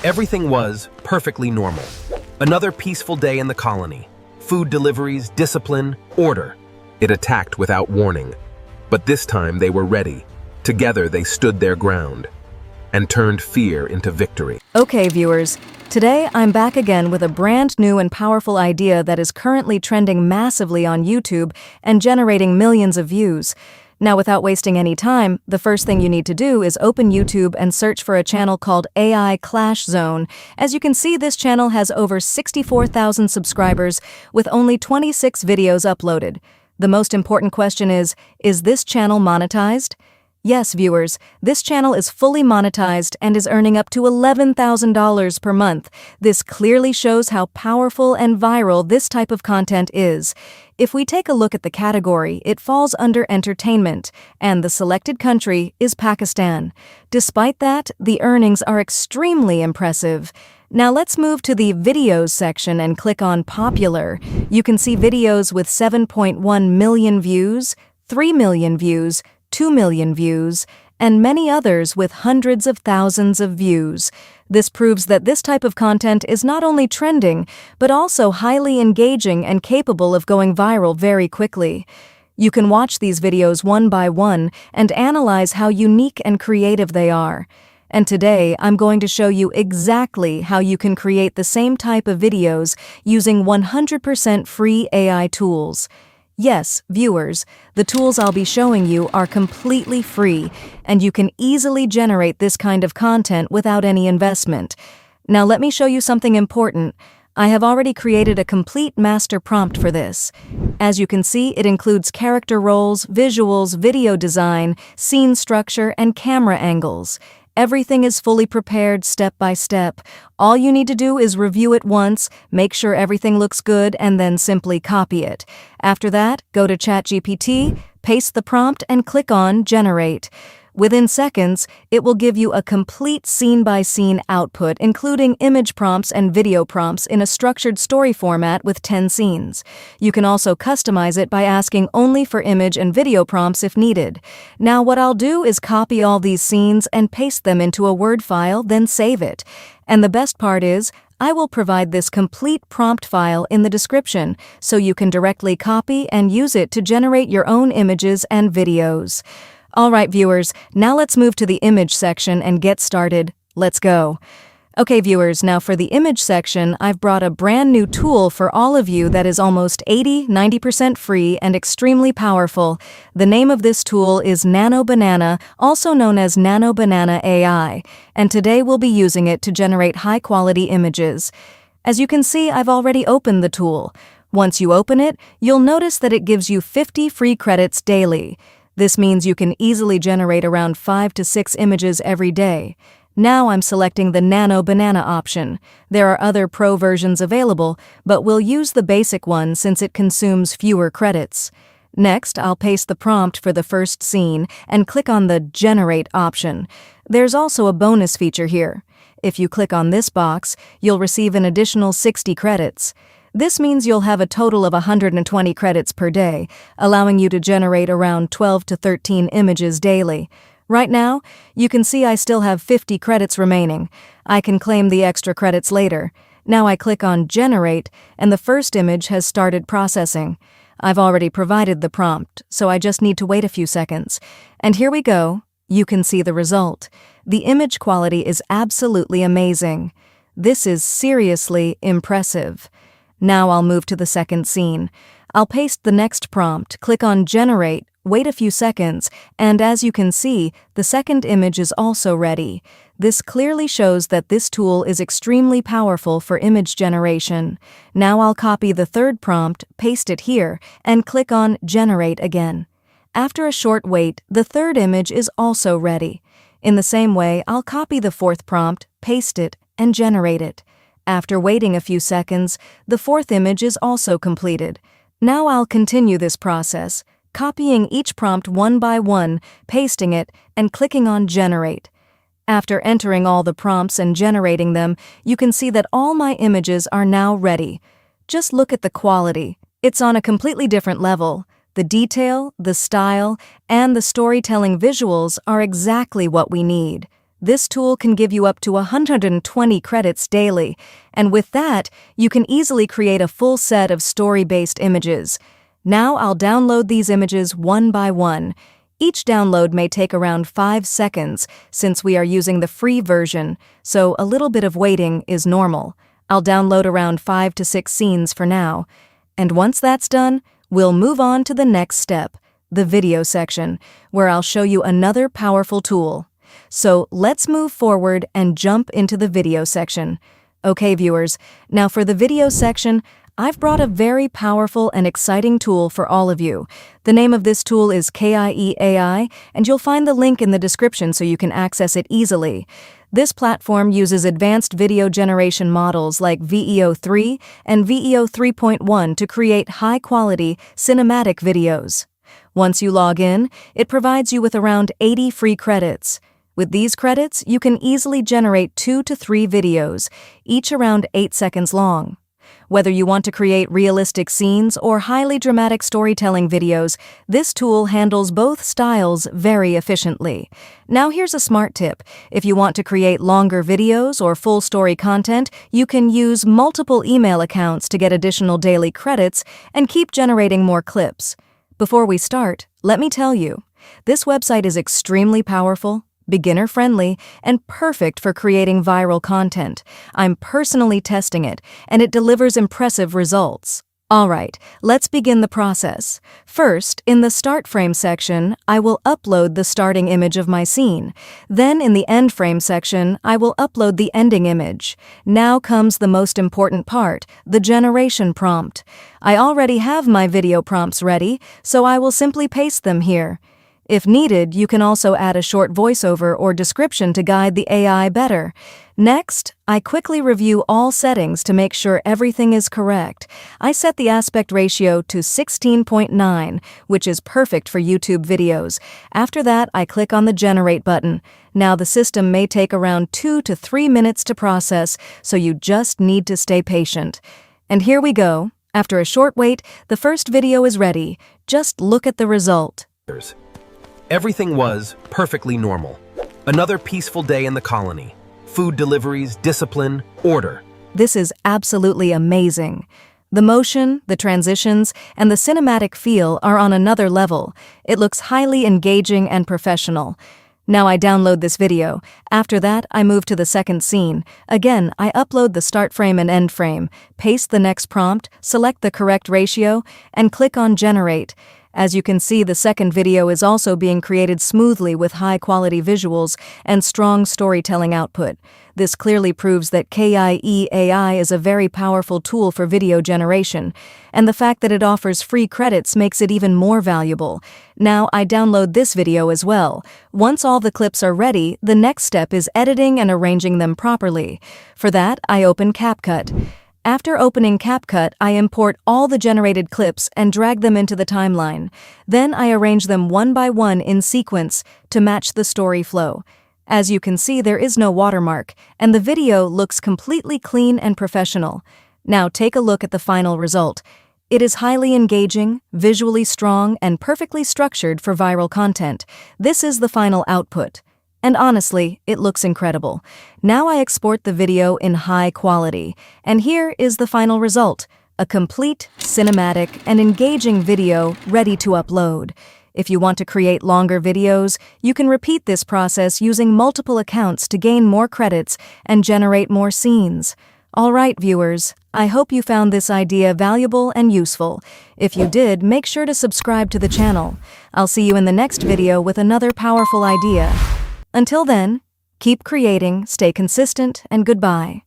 Everything was perfectly normal. Another peaceful day in the colony. Food deliveries, discipline, order. It attacked without warning. But this time they were ready. Together they stood their ground and turned fear into victory. Okay, viewers, today I'm back again with a brand new and powerful idea that is currently trending massively on YouTube and generating millions of views. Now, without wasting any time, the first thing you need to do is open YouTube and search for a channel called AI Clash Zone. As you can see, this channel has over 64,000 subscribers with only 26 videos uploaded. The most important question is this channel monetized? Yes, viewers, this channel is fully monetized and is earning up to $11,000 per month. This clearly shows how powerful and viral this type of content is. If we take a look at the category, it falls under entertainment, and the selected country is Pakistan. Despite that, the earnings are extremely impressive. Now let's move to the videos section and click on popular. You can see videos with 7.1 million views, 3 million views, 2 million views, and many others with hundreds of thousands of views. This proves that this type of content is not only trending, but also highly engaging and capable of going viral very quickly. You can watch these videos one by one and analyze how unique and creative they are. And today, I'm going to show you exactly how you can create the same type of videos using 100% free AI tools. Yes, viewers, the tools I'll be showing you are completely free, and you can easily generate this kind of content without any investment. Now let me show you something important. I have already created a complete master prompt for this. As you can see, it includes character roles, visuals, video design, scene structure, and camera angles. Everything is fully prepared step by step. All you need to do is review it once, make sure everything looks good, and then simply copy it. After that, go to ChatGPT, paste the prompt, and click on Generate. Within seconds, it will give you a complete scene-by-scene output, including image prompts and video prompts in a structured story format with 10 scenes. You can also customize it by asking only for image and video prompts if needed. Now what I'll do is copy all these scenes and paste them into a Word file, then save it. And the best part is, I will provide this complete prompt file in the description, so you can directly copy and use it to generate your own images and videos. Alright viewers, now let's move to the image section and get started. Let's go. Okay viewers, now for the image section, I've brought a brand new tool for all of you that is almost 80–90% free and extremely powerful. The name of this tool is Nano Banana, also known as Nano Banana AI, and today we'll be using it to generate high-quality images. As you can see, I've already opened the tool. Once you open it, you'll notice that it gives you 50 free credits daily. This means you can easily generate around 5 to 6 images every day. Now I'm selecting the Nano Banana option. There are other pro versions available, but we'll use the basic one since it consumes fewer credits. Next, I'll paste the prompt for the first scene and click on the Generate option. There's also a bonus feature here. If you click on this box, you'll receive an additional 60 credits. This means you'll have a total of 120 credits per day, allowing you to generate around 12 to 13 images daily. Right now, you can see I still have 50 credits remaining. I can claim the extra credits later. Now I click on Generate, and the first image has started processing. I've already provided the prompt, so I just need to wait a few seconds. And here we go. You can see the result. The image quality is absolutely amazing. This is seriously impressive. Now I'll move to the second scene. I'll paste the next prompt, click on Generate, wait a few seconds, and as you can see, the second image is also ready. This clearly shows that this tool is extremely powerful for image generation. Now I'll copy the third prompt, paste it here, and click on Generate again. After a short wait, the third image is also ready. In the same way, I'll copy the fourth prompt, paste it, and generate it. After waiting a few seconds, the fourth image is also completed. Now I'll continue this process, copying each prompt one by one, pasting it, and clicking on Generate. After entering all the prompts and generating them, you can see that all my images are now ready. Just look at the quality. It's on a completely different level. The detail, the style, and the storytelling visuals are exactly what we need. This tool can give you up to 120 credits daily, and with that, you can easily create a full set of story-based images. Now I'll download these images one by one. Each download may take around 5 seconds since we are using the free version, so a little bit of waiting is normal. I'll download around 5 to 6 scenes for now. And once that's done, we'll move on to the next step, the video section, where I'll show you another powerful tool. So let's move forward and jump into the video section. Okay, viewers, now for the video section, I've brought a very powerful and exciting tool for all of you. The name of this tool is KIE AI, and you'll find the link in the description so you can access it easily. This platform uses advanced video generation models like VEO3 and VEO 3.1 to create high-quality cinematic videos. Once you log in, it provides you with around 80 free credits. With these credits, you can easily generate 2 to 3 videos, each around 8 seconds long. Whether you want to create realistic scenes or highly dramatic storytelling videos, this tool handles both styles very efficiently. Now here's a smart tip. If you want to create longer videos or full story content, you can use multiple email accounts to get additional daily credits and keep generating more clips. Before we start, let me tell you, this website is extremely powerful, beginner-friendly, and perfect for creating viral content. I'm personally testing it, and it delivers impressive results. Alright, let's begin the process. First, in the Start Frame section, I will upload the starting image of my scene. Then in the End Frame section, I will upload the ending image. Now comes the most important part, the generation prompt. I already have my video prompts ready, so I will simply paste them here. If needed, you can also add a short voiceover or description to guide the AI better. Next, I quickly review all settings to make sure everything is correct. I set the aspect ratio to 16.9, which is perfect for YouTube videos. After that, I click on the Generate button. Now the system may take around 2 to 3 minutes to process, so you just need to stay patient. And here we go. After a short wait, the first video is ready. Just look at the result. Everything was perfectly normal. Another peaceful day in the colony. Food deliveries, discipline, order. This is absolutely amazing. The motion, the transitions, and the cinematic feel are on another level. It looks highly engaging and professional. Now I download this video. After that, I move to the second scene. Again, I upload the start frame and end frame, paste the next prompt, select the correct ratio, and click on Generate. As you can see, the second video is also being created smoothly with high-quality visuals and strong storytelling output. This clearly proves that KIE AI is a very powerful tool for video generation, and the fact that it offers free credits makes it even more valuable. Now, I download this video as well. Once all the clips are ready, the next step is editing and arranging them properly. For that, I open CapCut. After opening CapCut, I import all the generated clips and drag them into the timeline. Then I arrange them one by one in sequence to match the story flow. As you can see, there is no watermark, and the video looks completely clean and professional. Now take a look at the final result. It is highly engaging, visually strong, and perfectly structured for viral content. This is the final output. And honestly, it looks incredible. Now I export the video in high quality, and here is the final result, a complete, cinematic, and engaging video ready to upload. If you want to create longer videos, you can repeat this process using multiple accounts to gain more credits and generate more scenes. Alright, viewers, I hope you found this idea valuable and useful. If you did, make sure to subscribe to the channel. I'll see you in the next video with another powerful idea. Until then, keep creating, stay consistent, and goodbye.